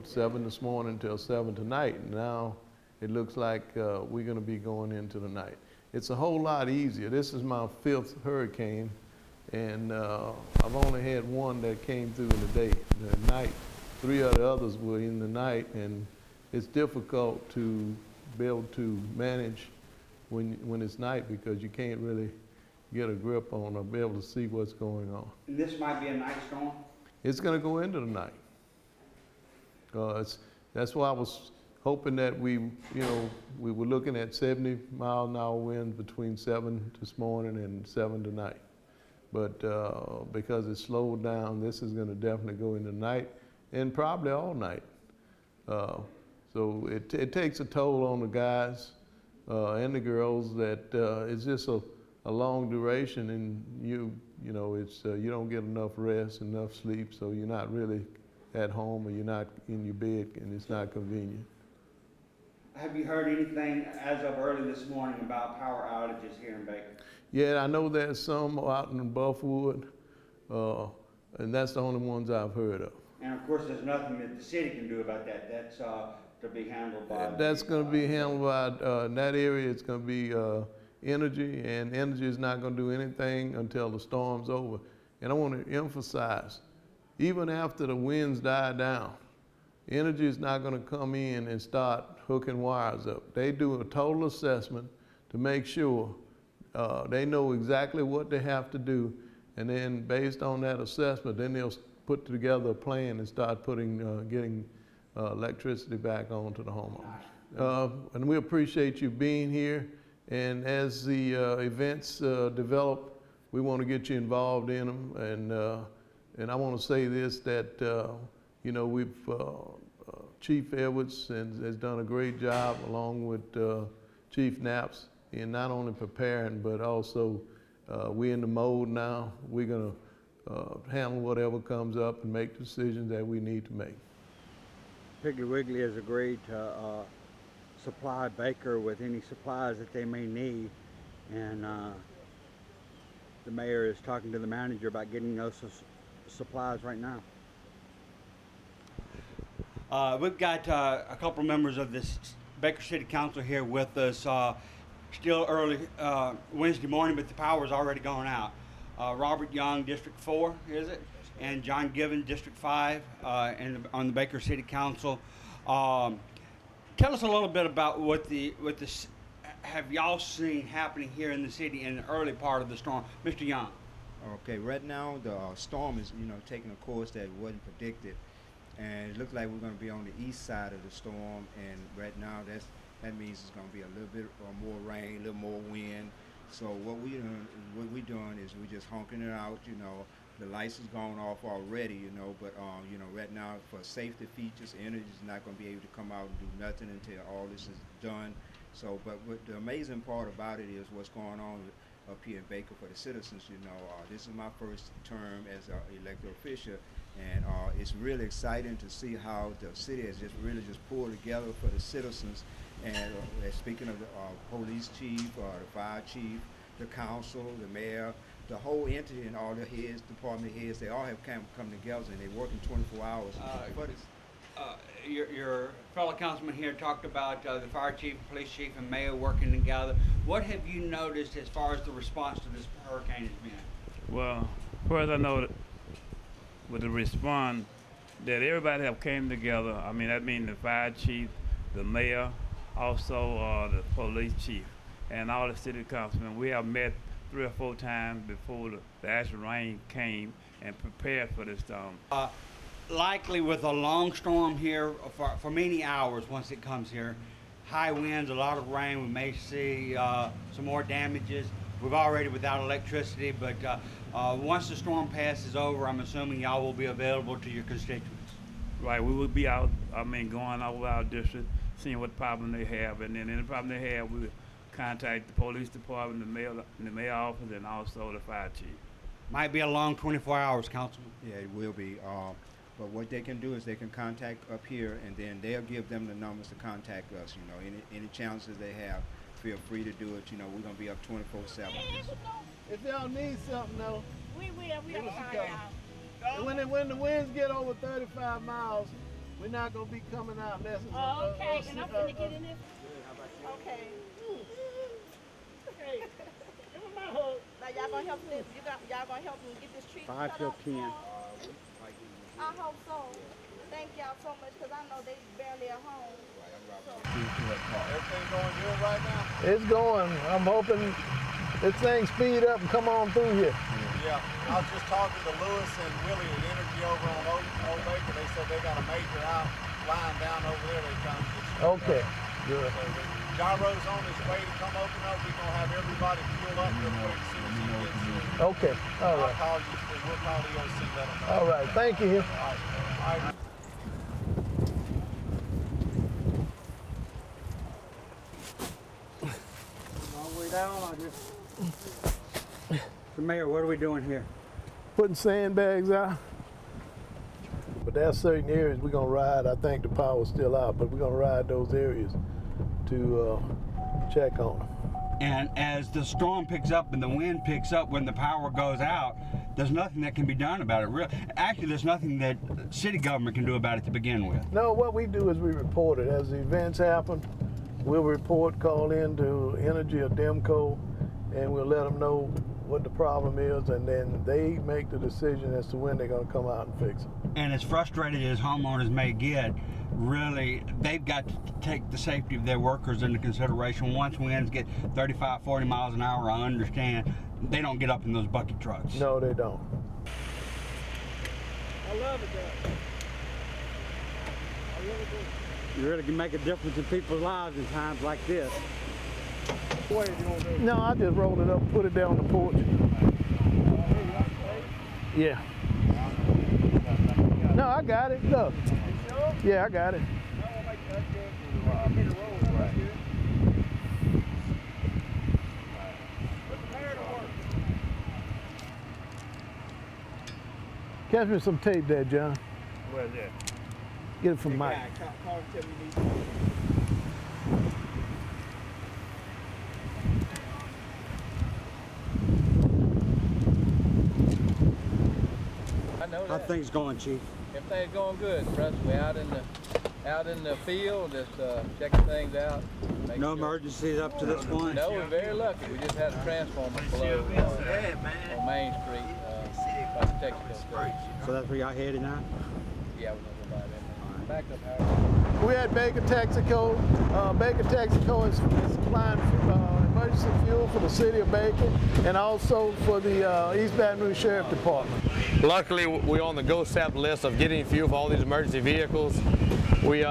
7 this morning until 7 tonight. And now it looks like we're going to be going into the night. It's a whole lot easier. This is my 5th hurricane, and I've only had one that came through in the day. The night, 3 of the others were in the night, and it's difficult to be able to manage when it's night because you can't really get a grip on or be able to see what's going on. And this might be a night storm? It's going to go into the night. That's why I was hoping that we were looking at 70-mile-an-hour winds between 7 this morning and 7 tonight. But because it slowed down, this is going to definitely go into the night and probably all night. So it takes a toll on the guys and the girls that it's just a long duration, and you don't get enough rest, enough sleep, so you're not really at home or you're not in your bed, and it's not convenient. Have you heard anything as of early this morning about power outages here in Baker? Yeah, I know there's some out in Buffwood, and that's the only ones I've heard of. And of course, there's nothing that the city can do about that. That's to be handled by. That's going to be handled by in that area. It's going to be energy, and energy is not going to do anything until the storm's over. And I want to emphasize, even after the winds die down, energy is not going to come in and start hooking wires up. They do a total assessment to make sure they know exactly what they have to do, and then based on that assessment, then they'll put together a plan and start getting electricity back on to the homeowners. And we appreciate you being here, and as the events develop, we want to get you involved in them, and I want to say this, that we've Chief Edwards has done a great job along with Chief Knaps in not only preparing, but also we're in the mode now. We're going to handle whatever comes up and make decisions that we need to make. Piggly Wiggly has agreed to supply Baker with any supplies that they may need, and the mayor is talking to the manager about getting those supplies right now. We've got a couple members of this Baker City Council here with us. Still early Wednesday morning, but the power's already gone out. Robert Young, District 4, is it? And John Given, District 5, on the Baker City Council. Tell us a little bit about what have y'all seen happening here in the city in the early part of the storm, Mr. Young. Okay, right now the storm is taking a course that wasn't predicted, and it looks like we're going to be on the east side of the storm. And right now that means it's going to be a little bit more rain, a little more wind. So what we're doing is we're just honking it out. The lights has gone off already. But right now for safety features, energy is not going to be able to come out and do nothing until all this is done. So, but what the amazing part about it is what's going on up here in Baker for the citizens. This is my first term as an elected official, and it's really exciting to see how the city has just pulled together for the citizens. And speaking of the police chief, the fire chief, the council, the mayor, the whole entity and all the heads, department heads, they all have come together, and they're working 24 hours. Your fellow councilman here talked about the fire chief, police chief, and mayor working together. What have you noticed as far as the response to this hurricane has been? Well, first I know that with the response that everybody have came together. I mean, that means the fire chief, the mayor, also the police chief, and all the city councilmen. We have met 3 or 4 times before the actual rain came and prepared for this storm. Likely with a long storm here for many hours once it comes here. High winds, a lot of rain. We may see some more damages. We've already without electricity, but once the storm passes over, I'm assuming y'all will be available to your constituents. Right, we will be out, going over our district, seeing what problem they have, and then any problem they have, we will contact the police department, the mayor office, and also the fire chief. Might be a long 24 hours, Councilman. Yeah, it will be. But what they can do is they can contact up here, and then they'll give them the numbers to contact us. Any challenges they have, feel free to do it. We're gonna be up 24/7. If y'all need something though, we will find out. And when the winds get over 35 miles, we're not gonna be coming out unless it's okay, and I'm gonna get in this. Okay. Hey, give me my hug. Now y'all gonna help me. Y'all gonna help me get this tree. 5 till 10. I hope so. Thank y'all so much, because I know they barely at home. Everything going good right now? It's going. I'm hoping this thing speed up and come on through here. Yeah, I was just talking to Lewis and Willie at Energy over on Old Baker. They said they got a major line down over there. They're trying to get you. Okay, good. So the gyro's on his way to come open up. We're going to have everybody fuel up real quick as soon as he gets here. Okay, all right. I'll call you. We'll call the OC, let them know. All right, thank you. All right. So Mayor, what are we doing here? Putting sandbags out. But there are certain areas we're gonna ride. I think the power's still out, but we're gonna ride those areas to check on them. And as the storm picks up and the wind picks up when the power goes out, there's nothing that can be done about it. Actually, there's nothing that city government can do about it to begin with. No, what we do is we report it. As the events happen, we'll report, call in to Energy or Demco, and we'll let them know what the problem is, and then they make the decision as to when they're going to come out and fix it. And as frustrated as homeowners may get, really, they've got to take the safety of their workers into consideration. Once winds get 35, 40 miles an hour, I understand, they don't get up in those bucket trucks. No, they don't. I love it, though. I really do. You really can make a difference in people's lives in times like this. No, I just rolled it up, put it down on the porch. Yeah. No, I got it. Look. Yeah, I got it. Catch me some tape there, John. Where's that? Get it from Mike. I know How that. things going, Chief? Everything's going good. Trust me, out in the field, just checking things out. No emergencies up to this point? No, we're very lucky. We just had a transformer blow on Main Street by the Texaco Street. So that's where y'all headed now? Yeah, we're going to go by there. Back up, Howard. We're at Baker Texaco. Baker Texaco is supplying emergency fuel for the city of Baker and also for the East Baton Rouge Sheriff Department. Luckily, we're on the GoSAP list of getting fuel for all these emergency vehicles. We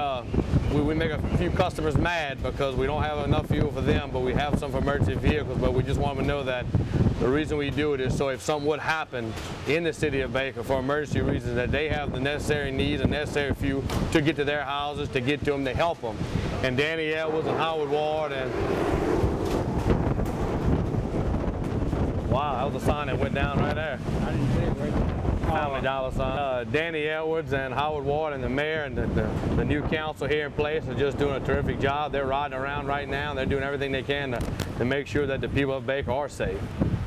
make a few customers mad because we don't have enough fuel for them, but we have some for emergency vehicles. But we just want them to know that the reason we do it is so if something would happen in the city of Baker for emergency reasons, that they have the necessary needs and necessary fuel to get to their houses, to get to them, to help them. And Danny Edwards and Howard Ward and wow, that was a sign that went down right there. I didn't see it right. Family dollar sign. Danny Edwards and Howard Ward and the mayor and the new council here in place are just doing a terrific job. They're riding around right now and they're doing everything they can to make sure that the people of Baker are safe.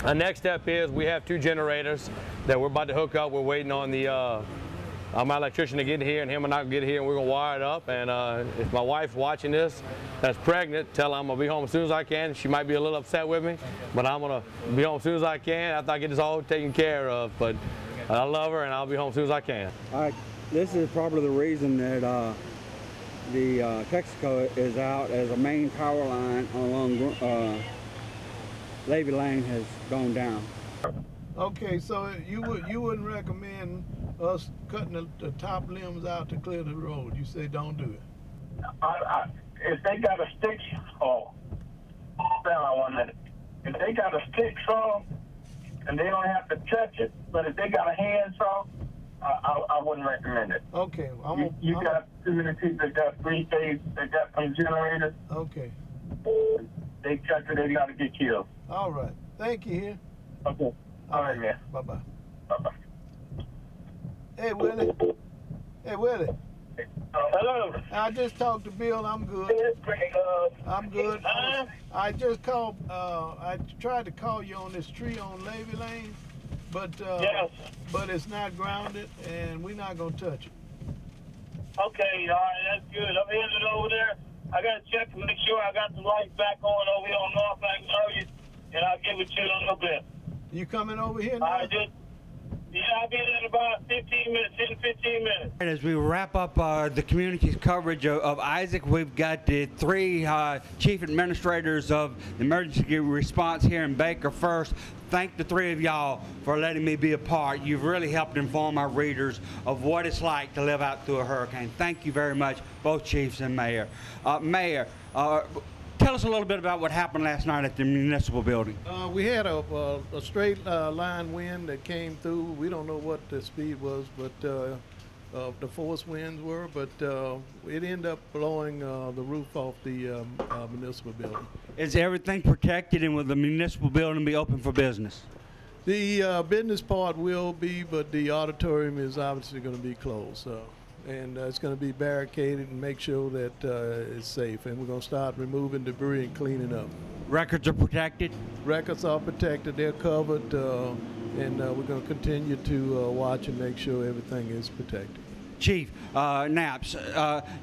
Our next step is we have 2 generators that we're about to hook up. We're waiting on my electrician to get here, and him and I can get here, and we're gonna wire it up. And if my wife's watching this, that's pregnant, tell her I'm gonna be home as soon as I can. She might be a little upset with me, but I'm gonna be home as soon as I can after I get this all taken care of. But I love her, and I'll be home as soon as I can. All right, this is probably the reason that the Texaco is out, as a main power line along Levy Lane has gone down. Okay, so you wouldn't recommend us cutting the top limbs out to clear the road? You say don't do it. If they got a stick saw, hold on 1 minute. If they got a stick saw and they don't have to touch it, but if they got a hand saw, I wouldn't recommend it. Okay, you got too many people that got 3-phase, they got some generators. Okay. They touch it, they got to get killed. All right. Thank you here. Okay. All right, man. Bye-bye. Bye-bye. Hey, Willie. Hey, Willie. Hello. I just talked to Bill. I'm good. I'm good. I just called. I tried to call you on this tree on Levy Lane, but yes. But it's not grounded, and we're not gonna touch it. Okay, all right, that's good. I'm headed over there. I got to check to make sure I got the lights back on over here on North Magnolia, and I'll give it to you in a little bit. You coming over here now? I I'll be there in about 15 minutes, 10 to 15 minutes. As we wrap up the community's coverage of Isaac, we've got the three chief administrators of the emergency response here in Baker. First, thank the three of y'all for letting me be a part. You've really helped inform our readers of what it's like to live out through a hurricane. Thank you very much, both chiefs and mayor. Mayor, tell us a little bit about what happened last night at the municipal building. We had a straight line wind that came through. We don't know what the speed was, but the force winds were, but it ended up blowing the roof off the municipal building. Is everything protected, and will the municipal building be open for business? The business part will be, but the auditorium is obviously going to be closed. And it's going to be barricaded and make sure that it's safe. And we're going to start removing debris and cleaning up. Records are protected? Records are protected. They're covered. And we're going to continue to watch and make sure everything is protected. Chief Knaps,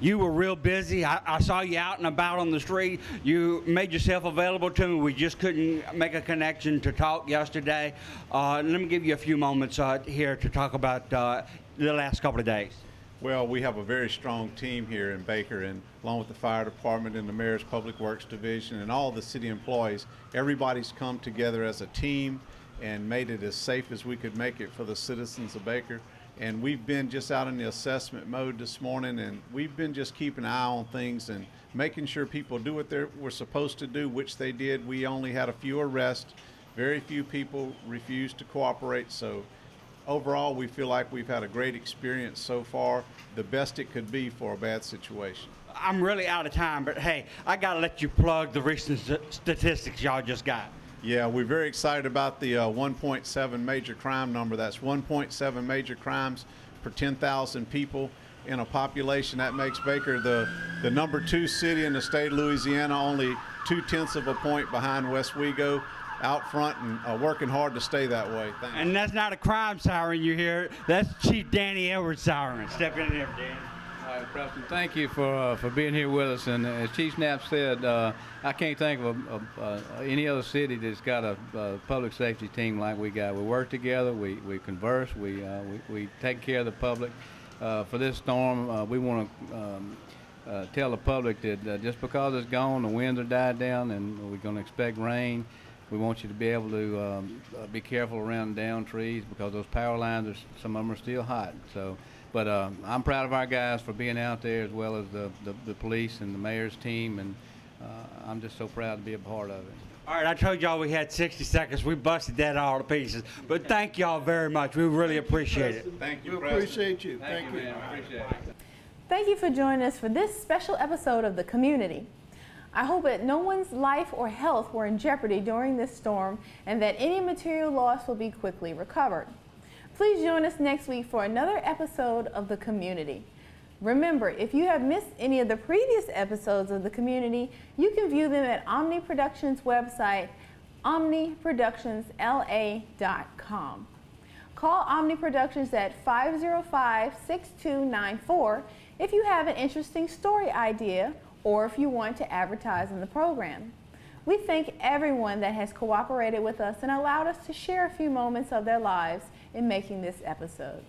you were real busy. I saw you out and about on the street. You made yourself available to me. We just couldn't make a connection to talk yesterday. Let me give you a few moments here to talk about the last couple of days. Well, we have a very strong team here in Baker, and along with the fire department and the mayor's public works division and all the city employees, everybody's come together as a team and made it as safe as we could make it for the citizens of Baker. And we've been just out in the assessment mode this morning, and we've been just keeping an eye on things and making sure people do what they were supposed to do, which they did. We only had a few arrests. Very few people refused to cooperate. So overall, we feel like we've had a great experience so far, the best it could be for a bad situation. I'm really out of time, but hey, I gotta let you plug the recent statistics y'all just got. Yeah, we're very excited about the 1.7 major crime number. That's 1.7 major crimes per 10,000 people in a population. That makes Baker the number 2 city in the state of Louisiana, only 0.2 of a point behind Westwego, out front and working hard to stay that way. Thanks. And that's not a crime siren you hear. That's Chief Danny Edwards siren. Step in there, Dan. All right, Preston, thank you for being here with us. And as Chief Knapp said, I can't think of any other city that's got a public safety team like we got. We work together, we converse, we take care of the public. For this storm, we want to tell the public that just because it's gone, the winds are died down, and we're going to expect rain. We want you to be able to be careful around down trees because those power lines, some of them are still hot. But I'm proud of our guys for being out there, as well as the police and the mayor's team, and I'm just so proud to be a part of it. All right, I told y'all we had 60 seconds. We busted that all to pieces. But thank y'all very much. We really appreciate it. Thank you, We appreciate you. Thank you, man. Appreciate it. Thank you for joining us for this special episode of The Community. I hope that no one's life or health were in jeopardy during this storm and that any material loss will be quickly recovered. Please join us next week for another episode of The Community. Remember, if you have missed any of the previous episodes of The Community, you can view them at Omni Productions' website, omniproductionsla.com. Call Omni Productions at 505-6294 if you have an interesting story idea or if you want to advertise in the program. We thank everyone that has cooperated with us and allowed us to share a few moments of their lives in making this episode.